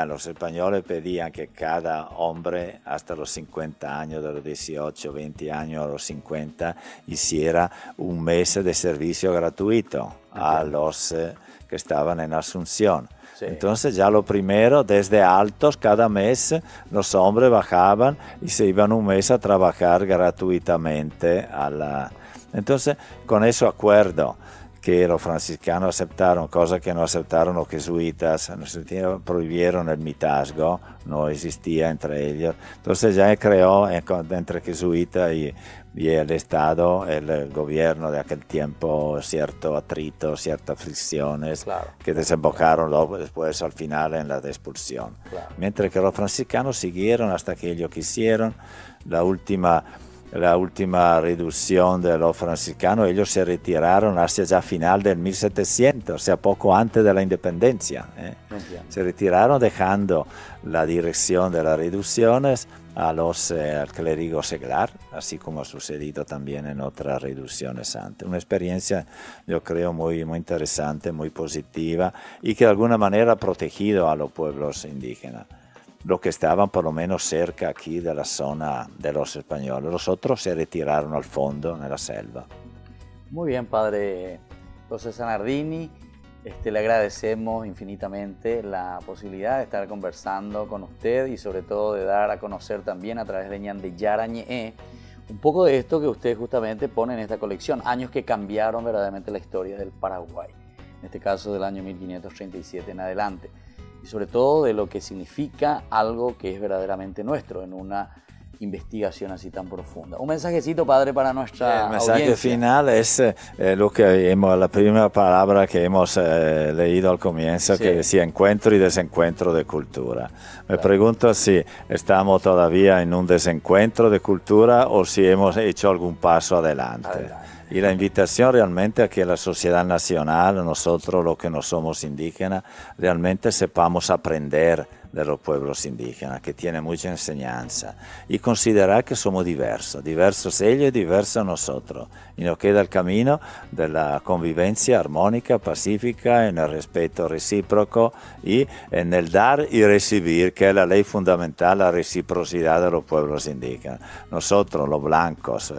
los españoles pedían que cada hombre hasta los 50 años, de los 18, 20 años a los 50, hiciera un mes de servicio gratuito a los que estaban en Asunción. Sí. Entonces ya lo primero, desde Altos, cada mes los hombres bajaban y se iban un mes a trabajar gratuitamente Entonces, con ese acuerdo que los franciscanos aceptaron, cosa que no aceptaron los jesuitas, prohibieron el mitazgo, no existía entre ellos. Entonces ya creó entre jesuitas y el Estado, el gobierno de aquel tiempo, cierto atrito, ciertas fricciones, claro, que desembocaron después al final en la expulsión. Claro. Mientras que los franciscanos siguieron hasta que ellos quisieron. La última reducción de los franciscanos, ellos se retiraron hacia ya final del 1700, o sea, poco antes de la independencia. Se retiraron dejando la dirección de las reducciones al clérigo seglar, así como ha sucedido también en otras reducciones antes. Una experiencia, yo creo, muy, muy interesante, muy positiva, y que de alguna manera ha protegido a los pueblos indígenas, los que estaban por lo menos cerca aquí de la zona de los españoles. Los otros se retiraron al fondo, en la selva. Muy bien, padre José Zanardini. Le agradecemos infinitamente la posibilidad de estar conversando con usted y sobre todo de dar a conocer también a través de Ñandeyara Ñe'e un poco de esto que usted justamente pone en esta colección, años que cambiaron verdaderamente la historia del Paraguay, en este caso del año 1537 en adelante, y sobre todo de lo que significa algo que es verdaderamente nuestro en una investigación así tan profunda. Un mensajecito, padre, para nuestra El mensaje audiencia. final es lo que la primera palabra que hemos leído al comienzo, Sí. que decía encuentro y desencuentro de cultura. Me pregunto si estamos todavía en un desencuentro de cultura o si hemos hecho algún paso adelante. Y la invitación realmente a que la sociedad nacional, nosotros los que no somos indígenas, realmente sepamos aprender de los pueblos indígenas, que tienen mucha enseñanza, y considerar que somos diversos ellos y diversos nosotros. Y nos queda el camino de la convivencia armónica, pacífica, en el respeto recíproco y en el dar y recibir, que es la ley fundamental, la reciprocidad de los pueblos indígenas. Nosotros, los blancos,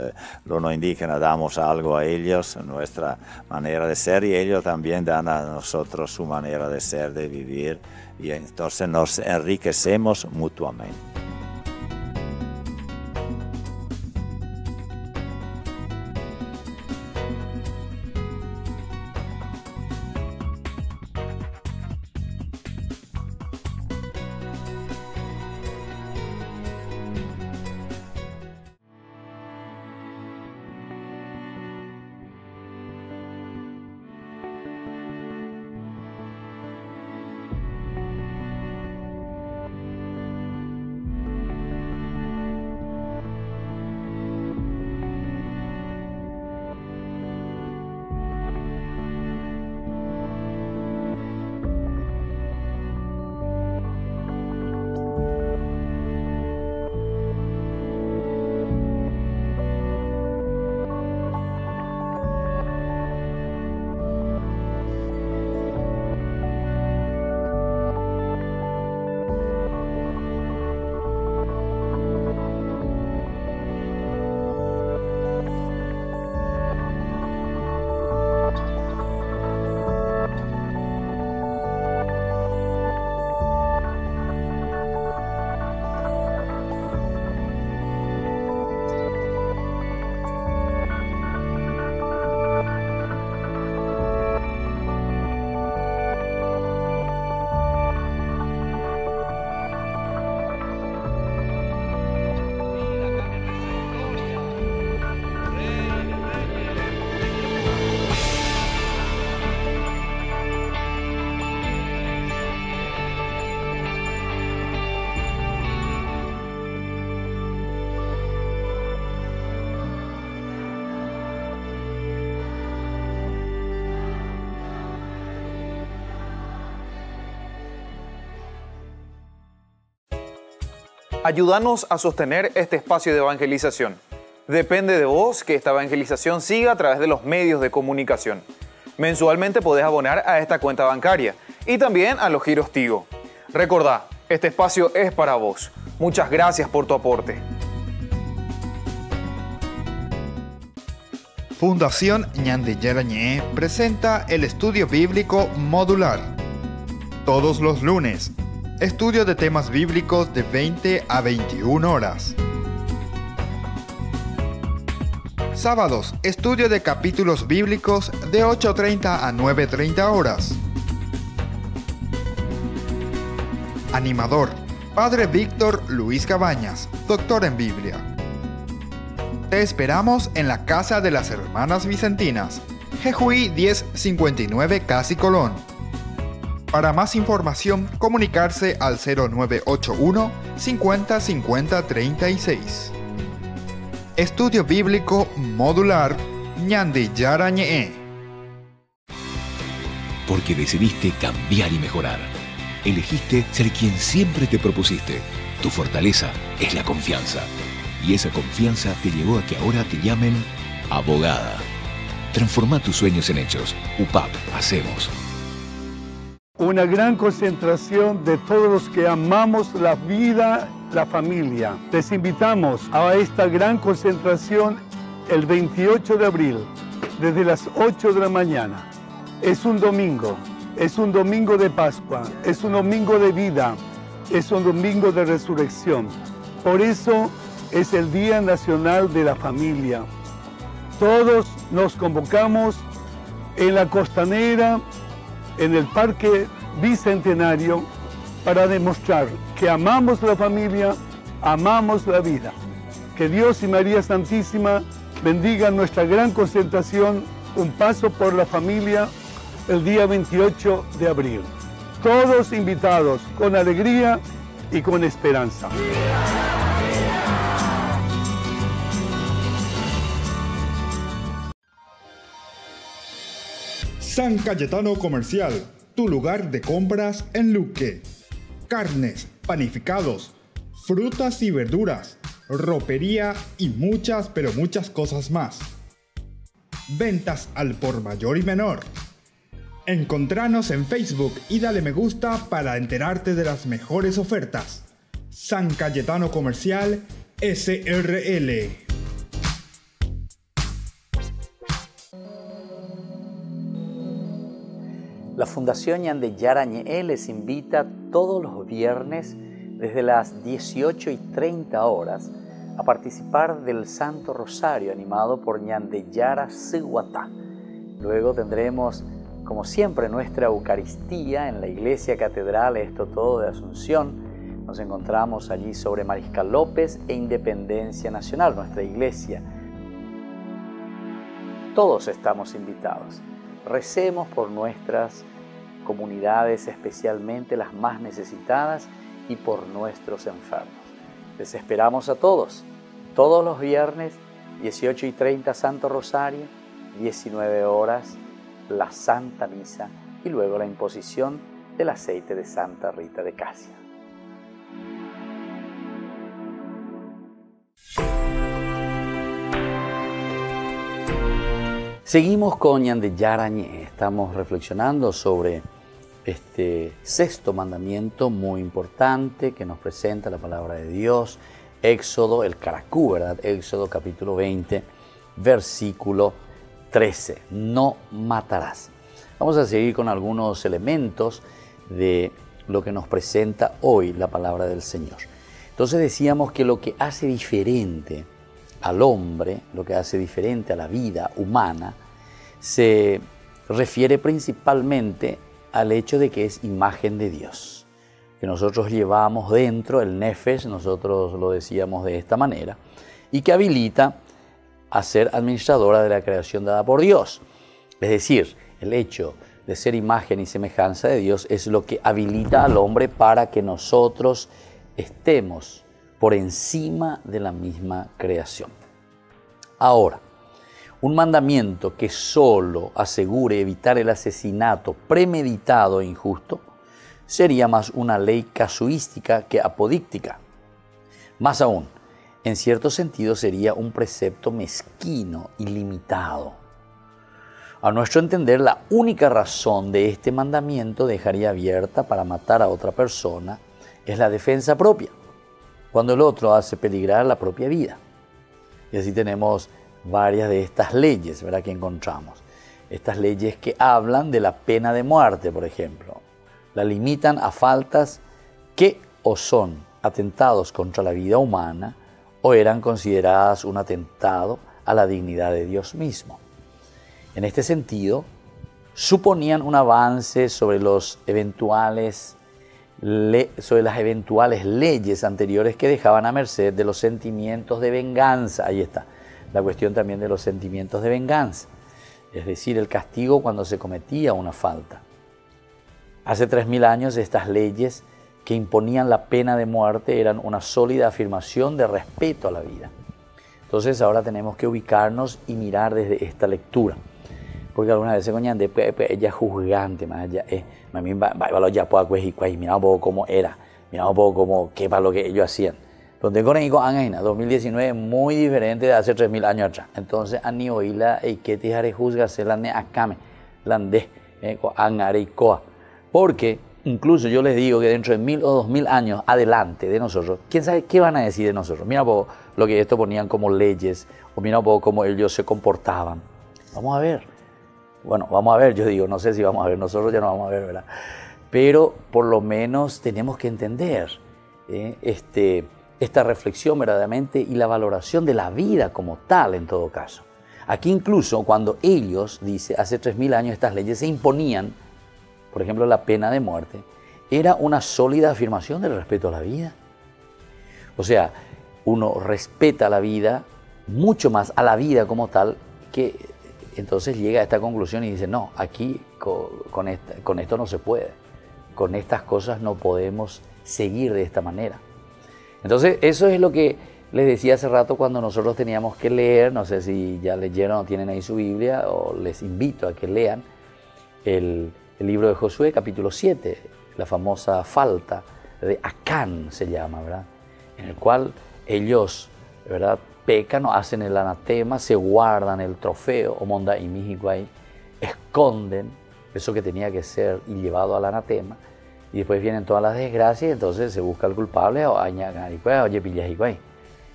los no indígenas, damos algo a ellos, nuestra manera de ser, y ellos también dan a nosotros su manera de ser, de vivir, y entonces nos enriquecemos mutuamente. Ayúdanos a sostener este espacio de evangelización. Depende de vos que esta evangelización siga a través de los medios de comunicación. Mensualmente podés abonar a esta cuenta bancaria y también a los giros Tigo. Recordá, este espacio es para vos. Muchas gracias por tu aporte. Fundación Ñande Yarañé presenta el estudio bíblico modular. Todos los lunes, estudio de temas bíblicos de 20 a 21 horas. Sábados, estudio de capítulos bíblicos de 8:30 a 9:30 horas. Animador, Padre Víctor Luis Cabañas, doctor en Biblia. Te esperamos en la Casa de las Hermanas Vicentinas, Jejuí 1059 Casi Colón. Para más información, comunicarse al 0981 50 50 36. Estudio Bíblico Modular Ñande Yarañé. Porque decidiste cambiar y mejorar. Elegiste ser quien siempre te propusiste. Tu fortaleza es la confianza. Y esa confianza te llevó a que ahora te llamen abogada. Transforma tus sueños en hechos. UPAP, hacemos. Una gran concentración de todos los que amamos la vida, la familia. Les invitamos a esta gran concentración el 28 de abril, desde las 8 de la mañana. Es un domingo de Pascua, es un domingo de vida, es un domingo de resurrección. Por eso es el Día Nacional de la Familia. Todos nos convocamos en la Costanera, en el Parque Bicentenario, para demostrar que amamos la familia, amamos la vida. Que Dios y María Santísima bendigan nuestra gran concentración, Un Paso por la Familia, el día 28 de abril. Todos invitados con alegría y con esperanza. San Cayetano Comercial, tu lugar de compras en Luque. Carnes, panificados, frutas y verduras, ropería y muchas, pero muchas cosas más. Ventas al por mayor y menor. Encontranos en Facebook y dale me gusta para enterarte de las mejores ofertas. San Cayetano Comercial SRL. La Fundación Ñandeyara Ñe'e les invita todos los viernes desde las 18:30 horas a participar del Santo Rosario animado por Ñandeyara Siguatá. Luego tendremos, como siempre, nuestra Eucaristía en la Iglesia Catedral Esto Todo de Asunción. Nos encontramos allí sobre Mariscal López e Independencia Nacional, nuestra iglesia. Todos estamos invitados. Recemos por nuestras comunidades, especialmente las más necesitadas, y por nuestros enfermos. Les esperamos a todos los viernes, 18:30 Santo Rosario, 19 horas la Santa Misa y luego la imposición del aceite de Santa Rita de Casia. Seguimos con Ñandeyara Ñe'e. Estamos reflexionando sobre este sexto mandamiento muy importante que nos presenta la palabra de Dios. Éxodo, el Caracú, ¿verdad? Éxodo capítulo 20, versículo 13. No matarás. Vamos a seguir con algunos elementos de lo que nos presenta hoy la palabra del Señor. Entonces decíamos que lo que hace diferente al hombre, lo que hace diferente a la vida humana, se refiere principalmente al hecho de que es imagen de Dios, que nosotros llevamos dentro el nefesh, nosotros lo decíamos de esta manera, y que habilita a ser administradora de la creación dada por Dios. Es decir, el hecho de ser imagen y semejanza de Dios es lo que habilita al hombre para que nosotros estemos por encima de la misma creación. Ahora, un mandamiento que solo asegure evitar el asesinato premeditado e injusto sería más una ley casuística que apodíctica. Más aún, en cierto sentido sería un precepto mezquino y limitado. A nuestro entender, la única razón de este mandamiento dejaría abierta para matar a otra persona es la defensa propia, cuando el otro hace peligrar la propia vida. Y así tenemos varias de estas leyes, ¿verdad?, que encontramos. Estas leyes que hablan de la pena de muerte, por ejemplo, la limitan a faltas que o son atentados contra la vida humana o eran consideradas un atentado a la dignidad de Dios mismo. En este sentido, suponían un avance sobre las eventuales leyes anteriores que dejaban a merced de los sentimientos de venganza. Ahí está, la cuestión también de los sentimientos de venganza, es decir, el castigo cuando se cometía una falta. Hace 3000 años estas leyes que imponían la pena de muerte eran una sólida afirmación de respeto a la vida. Entonces ahora tenemos que ubicarnos y mirar desde esta lectura. Porque algunas veces coñan después ella es juzgante, más ella es, mira un poco cómo era, mira un poco cómo, qué para lo que ellos hacían. Donde con el 2019 es muy diferente de hace 3000 años atrás. Entonces, ani oíla y que te haré juzgarse la ne acame, la de angare y coa. Porque incluso yo les digo que dentro de 1000 o 2000 años adelante de nosotros, quién sabe qué van a decir de nosotros. Mira un poco lo que esto ponían como leyes, o mira un poco cómo ellos se comportaban. Vamos a ver. Bueno, vamos a ver, yo digo, no sé si vamos a ver, nosotros ya no vamos a ver, ¿verdad? Pero por lo menos tenemos que entender esta reflexión verdaderamente y la valoración de la vida como tal en todo caso. Aquí incluso cuando ellos, dice, hace 3000 años estas leyes se imponían, por ejemplo la pena de muerte, era una sólida afirmación del respeto a la vida. O sea, uno respeta la vida, mucho más a la vida como tal, que entonces llega a esta conclusión y dice, no, aquí con esto no se puede, con estas cosas no podemos seguir de esta manera. Entonces eso es lo que les decía hace rato cuando nosotros teníamos que leer, no sé si ya leyeron o tienen ahí su Biblia, o les invito a que lean el libro de Josué, capítulo 7, la famosa falta de Acán se llama, ¿verdad? En el cual ellos, ¿verdad?, pecan o hacen el anatema, se guardan el trofeo, o monda y Mijiguay, esconden eso que tenía que ser y llevado al anatema, y después vienen todas las desgracias, y entonces se busca el culpable,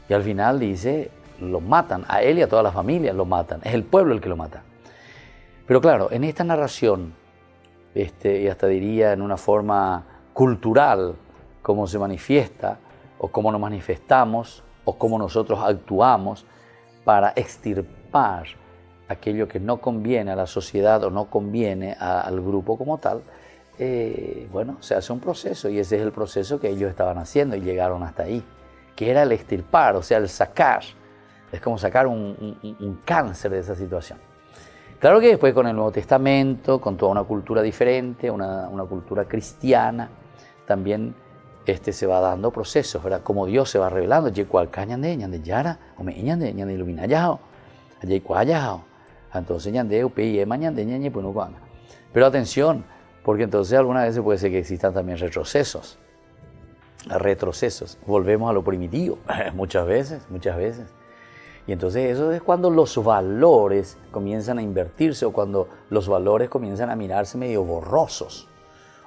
y al final dice, lo matan, a él y a toda la familia lo matan, es el pueblo el que lo mata. Pero claro, en esta narración, y hasta diría en una forma cultural, cómo se manifiesta, o cómo nos manifestamos, o cómo nosotros actuamos para extirpar aquello que no conviene a la sociedad o no conviene al grupo como tal, bueno, se hace un proceso, y ese es el proceso que ellos estaban haciendo y llegaron hasta ahí, que era el extirpar, o sea, el sacar, es como sacar un cáncer de esa situación. Claro que después con el Nuevo Testamento, con toda una cultura diferente, una cultura cristiana, también se va dando procesos, ¿verdad? Como Dios se va revelando. Pero atención, porque entonces algunas veces puede ser que existan también retrocesos. Volvemos a lo primitivo, muchas veces. Y entonces eso es cuando los valores comienzan a invertirse, o cuando los valores comienzan a mirarse medio borrosos,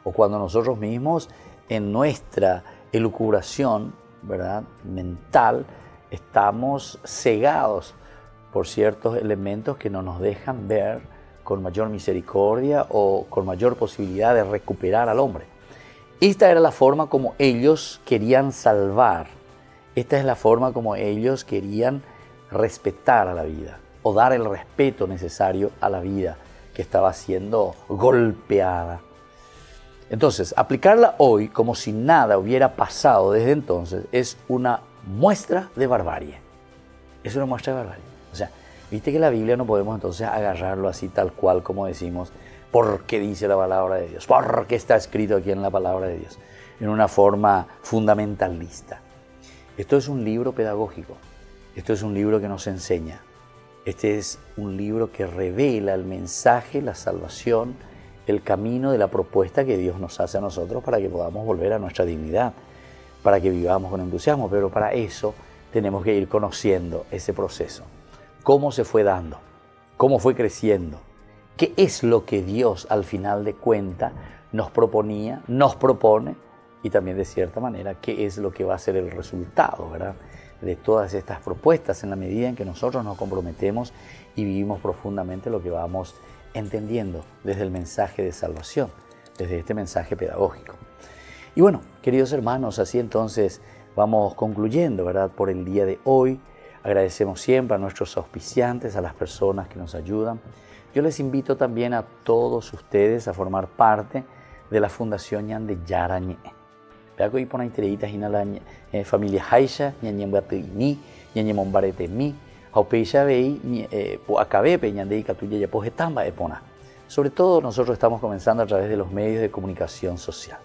o cuando nosotros mismos en nuestra elucubración, ¿verdad?, mental, estamos cegados por ciertos elementos que no nos dejan ver con mayor misericordia o con mayor posibilidad de recuperar al hombre. Esta era la forma como ellos querían salvar, esta es la forma como ellos querían respetar a la vida, o dar el respeto necesario a la vida que estaba siendo golpeada. Entonces, aplicarla hoy como si nada hubiera pasado desde entonces es una muestra de barbarie. Es una muestra de barbarie. O sea, viste que la Biblia no podemos entonces agarrarlo así tal cual como decimos, porque dice la palabra de Dios, porque está escrito aquí en la palabra de Dios, en una forma fundamentalista. Esto es un libro pedagógico, esto es un libro que nos enseña, este es un libro que revela el mensaje, la salvación, el camino de la propuesta que Dios nos hace a nosotros para que podamos volver a nuestra dignidad, para que vivamos con entusiasmo, pero para eso tenemos que ir conociendo ese proceso, cómo se fue dando, cómo fue creciendo, qué es lo que Dios al final de cuentas nos proponía, nos propone, y también de cierta manera qué es lo que va a ser el resultado, ¿verdad?, de todas estas propuestas en la medida en que nosotros nos comprometemos y vivimos profundamente lo que vamos entendiendo desde el mensaje de salvación, desde este mensaje pedagógico. Y bueno, queridos hermanos, así entonces vamos concluyendo, ¿verdad?, por el día de hoy. Agradecemos siempre a nuestros auspiciantes, a las personas que nos ayudan. Yo les invito también a todos ustedes a formar parte de la Fundación Ñande Yarañe. Vea que hoy pone intereditas y la familia Haisha, Ñañe Mbatuini, Ñañe Mombaretemi, Aupeisha Vei, Acabepe, Ñande y Catuya Yapojetamba, Epona. Sobre todo nosotros estamos comenzando a través de los medios de comunicación social.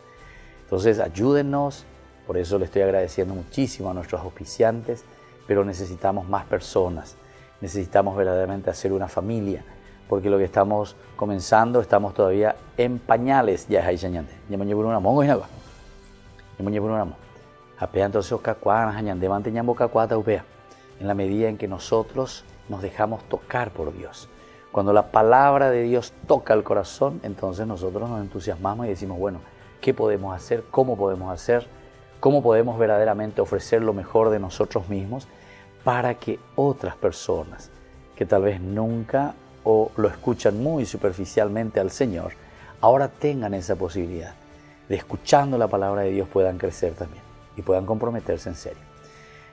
Entonces ayúdennos, por eso le estoy agradeciendo muchísimo a nuestros auspiciantes, pero necesitamos más personas, necesitamos verdaderamente hacer una familia, porque lo que estamos comenzando, estamos todavía en pañales. Ya es ahí, Ñande. Ya me llevo una mongo y nada. Ya me llevo una mongo. Apea entonces cacuá, Ñande, manteñamos cacuata upea. En la medida en que nosotros nos dejamos tocar por Dios. Cuando la palabra de Dios toca el corazón, entonces nosotros nos entusiasmamos y decimos, bueno, ¿qué podemos hacer? ¿Cómo podemos hacer? ¿Cómo podemos verdaderamente ofrecer lo mejor de nosotros mismos para que otras personas que tal vez nunca o lo escuchan muy superficialmente al Señor, ahora tengan esa posibilidad de, escuchando la palabra de Dios, puedan crecer también y puedan comprometerse en serio?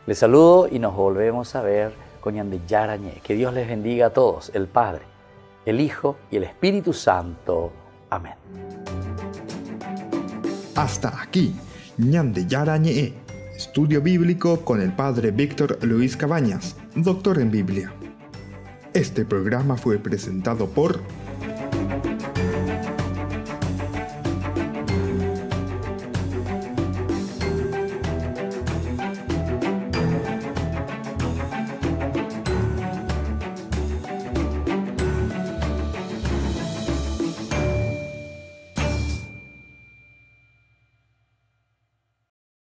Les saludo y nos volvemos a ver con Ñande Yarañe. Que Dios les bendiga a todos, el Padre, el Hijo y el Espíritu Santo. Amén. Hasta aquí, Ñande Yarañe. Estudio Bíblico con el Padre Víctor Luis Cabañas, doctor en Biblia. Este programa fue presentado por